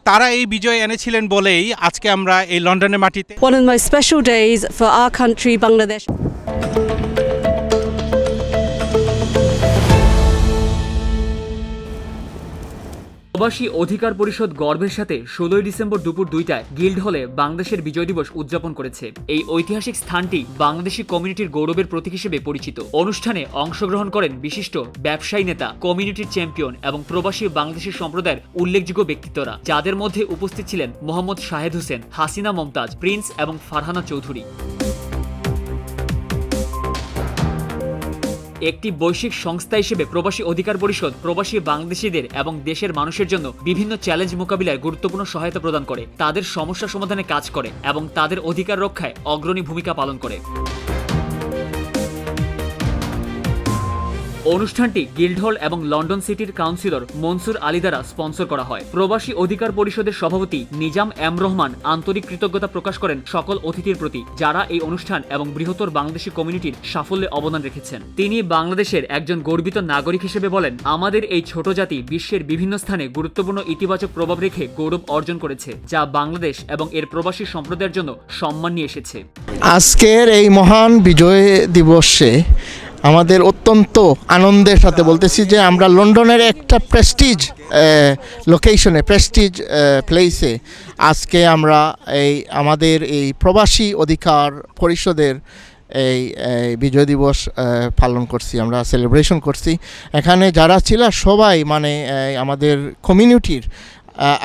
তারা এই বিজয় এনেছিলেন বলেই আজকে আমরা এই লন্ডনের মাটিতে One of the most special days for our country, Bangladesh. প্রবাসী অধিকার পরিষদ গর্বের সাথে 16 ডিসেম্বর দুপুর 2টায় গিল্ড হলে বাংলাদেশের বিজয় দিবস উদযাপন করেছে। এই ঐতিহাসিক স্থানটি বাংলাদেশি কমিউনিটির গৌরবের প্রতীক হিসেবে পরিচিত। অনুষ্ঠানে অংশগ্রহণ করেন বিশিষ্ট ব্যবসায়ী নেতা, কমিউনিটির চ্যাম্পিয়ন এবং প্রবাসী বাংলাদেশি সম্প্রদায়ের উল্লেখযোগ্য ব্যক্তিত্বরা, যাদের মধ্যে উপস্থিত ছিলেন মোহাম্মদ শাহেদ হোসেন, হাসিনা মমতাজ, প্রিন্স এবং ফারহানা চৌধুরী। একটি বৈশ্বিক সংস্থা হিসেবে প্রবাসী অধিকার পরিষদ প্রবাসী বাংলাদেশিদের এবং দেশের মানুষের জন্য বিভিন্ন চ্যালেঞ্জ মোকাবিলায় গুরুত্বপূর্ণ সহায়তা প্রদান করে, তাদের সমস্যা সমাধানে কাজ করে এবং তাদের অধিকার রক্ষায় অগ্রণী ভূমিকা পালন করে। অনুষ্ঠানটি গিল্ডহল এবং লন্ডন সিটির কাউন্সিলর মনসুর আলী দ্বারা স্পন্সর করা হয়। প্রবাসী অধিকার পরিষদের সভাপতি নিজাম এম রহমান আন্তরিক কৃতজ্ঞতা প্রকাশ করেন সকল অতিথির প্রতি, যারা এই অনুষ্ঠান এবং বৃহত্তর বাংলাদেশি কমিউনিটির সাফল্যে অবদান রেখেছেন। তিনি বাংলাদেশের একজন গর্বিত নাগরিক হিসেবে বলেন, আমাদের এই ছোট জাতি বিশ্বের বিভিন্ন স্থানে গুরুত্বপূর্ণ ইতিবাচক প্রভাব রেখে গৌরব অর্জন করেছে, যা বাংলাদেশ এবং এর প্রবাসী সম্প্রদায়ের জন্য সম্মান নিয়ে এসেছে। আজকের এই মহান বিজয় দিবসে আমাদের অত্যন্ত আনন্দের সাথে বলতেছি যে আমরা লন্ডনের একটা প্রেস্টিজ লোকেশনে, প্রেস্টিজ প্লেসে আজকে আমরা আমাদের এই প্রবাসী অধিকার পরিষদের এই বিজয় দিবস পালন করছি, আমরা সেলিব্রেশন করছি। এখানে যারা ছিল সবাই মানে আমাদের কমিউনিটির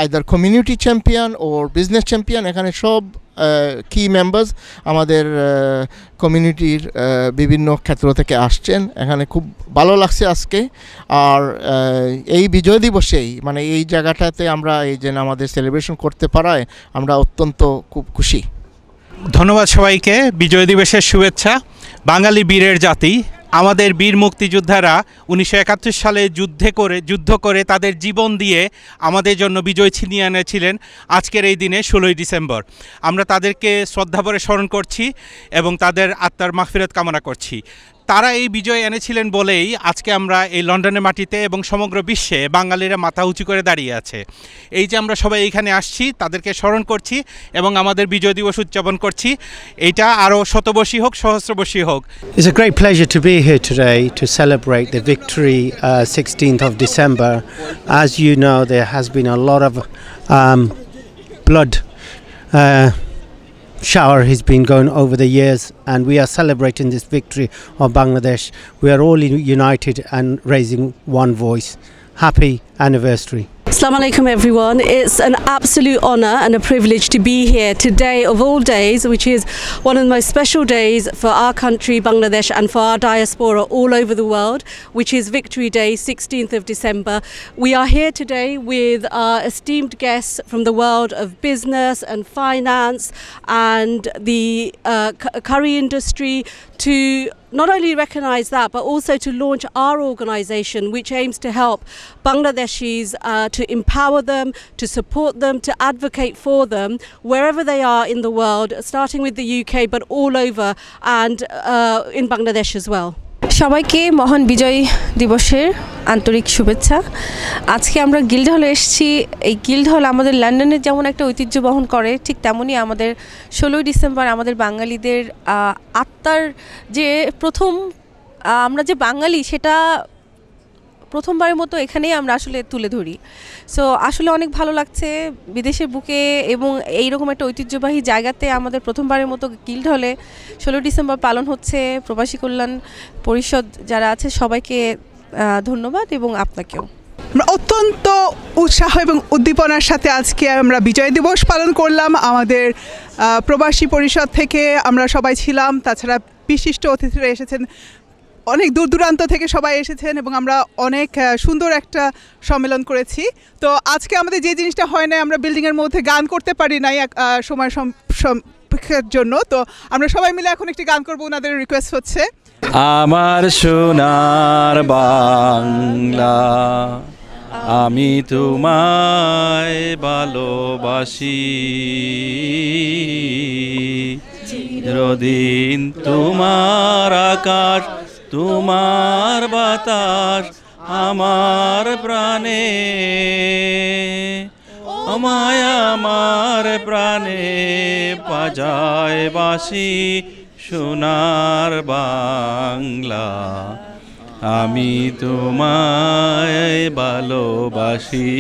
আইদার কমিউনিটি চ্যাম্পিয়ন ও বিজনেস চ্যাম্পিয়ন, এখানে সব কি মেম্বার্স আমাদের কমিউনিটির বিভিন্ন ক্ষেত্র থেকে আসছেন। এখানে খুব ভালো লাগছে আজকে। আর এই বিজয় দিবসেই মানে এই জায়গাটাতে আমরা এই যে আমাদের সেলিব্রেশন করতে পারায় আমরা অত্যন্ত খুব খুশি। ধন্যবাদ সবাইকে। বিজয় দিবসের শুভেচ্ছা। বাঙালি বীরের জাতি, আমাদের বীর মুক্তিযোদ্ধারা 1971 সালে যুদ্ধ করে তাদের জীবন দিয়ে আমাদের জন্য বিজয় ছিনিয়ে এনেছিলেন। আজকের এই দিনে 16 ডিসেম্বর আমরা তাদেরকে শ্রদ্ধাভরে স্মরণ করছি এবং তাদের আত্মার মাগফিরাত কামনা করছি। তারা এই বিজয় এনেছিলেন বলেই আজকে আমরা এই লন্ডনের মাটিতে এবং সমগ্র বিশ্বে বাঙালিরা মাথা উঁচু করে দাঁড়িয়ে আছে। এই যে আমরা সবাই এইখানে আসছি, তাদেরকে স্মরণ করছি এবং আমাদের বিজয় দিবস উদযাপন করছি। এইটা আরও শতবর্ষী হোক, সহস্রবর্ষী হোক। It's a great pleasure to be here today to celebrate the victory 16th of December. As you know, there has been a lot of blood shower has been going over the years, and we are celebrating this victory of Bangladesh. We are all united and raising one voice. Happy anniversary. Assalamu alaikum everyone. It's an absolute honour and a privilege to be here today of all days, which is one of the most special days for our country, Bangladesh, and for our diaspora all over the world, which is Victory Day, 16th of December. We are here today with our esteemed guests from the world of business and finance and the curry industry to not only recognise that, but also to launch our organisation, which aims to help Bangladeshis to empower them, to support them, to advocate for them wherever they are in the world, starting with the UK but all over and in Bangladesh as well. সবাইকে মহান বিজয় দিবসের আন্তরিক শুভেচ্ছা। আজকে আমরা guild হলে এসেছি। এই গিল্ড হল আমাদের লন্ডনের যেমন একটা ঐতিহ্য বহন করে, ঠিক তেমনই আমাদের 16 ডিসেম্বর আমাদের বাঙালিদের আত্মার যে প্রথম আমরা যে বাঙালি সেটা প্রথমবারের মতো এখানেই আমরা আসলে তুলে ধরি। সো আসলে অনেক ভালো লাগছে বিদেশের বুকে এবং এইরকম একটা ঐতিহ্যবাহী জায়গাতে আমাদের প্রথমবারের মতো গিল্ড হলে 16 ডিসেম্বর পালন হচ্ছে। প্রবাসী কল্যাণ পরিষদ যারা আছে সবাইকে ধন্যবাদ এবং আপনাকেও। আমরা অত্যন্ত উৎসাহ এবং উদ্দীপনার সাথে আজকে আমরা বিজয় দিবস পালন করলাম। আমাদের প্রবাসী পরিষদ থেকে আমরা সবাই ছিলাম, তাছাড়া বিশিষ্ট অতিথিরা এসেছেন, অনেক দূর দূরান্ত থেকে সবাই এসেছেন এবং আমরা অনেক সুন্দর একটা সম্মেলন করেছি। তো আজকে আমাদের যে জিনিসটা হয় না, আমরা বিল্ডিংয়ের মধ্যে গান করতে পারি নাই সময় সম্পর্কের জন্য, তো আমরা সবাই মিলে এখন একটি গান করবো। ওনাদের রিকোয়েস্ট হচ্ছে, আমার সোনার বাংলা আমি তোমায় ভালোবাসি, চিরদিন তোমার আকাশ তোমার বাতাস আমার প্রাণে, ও তোমায় আমার প্রাণে বাজায় বাঁশি সোনার বাংলা, আমি তোমায় ভালোবাসি।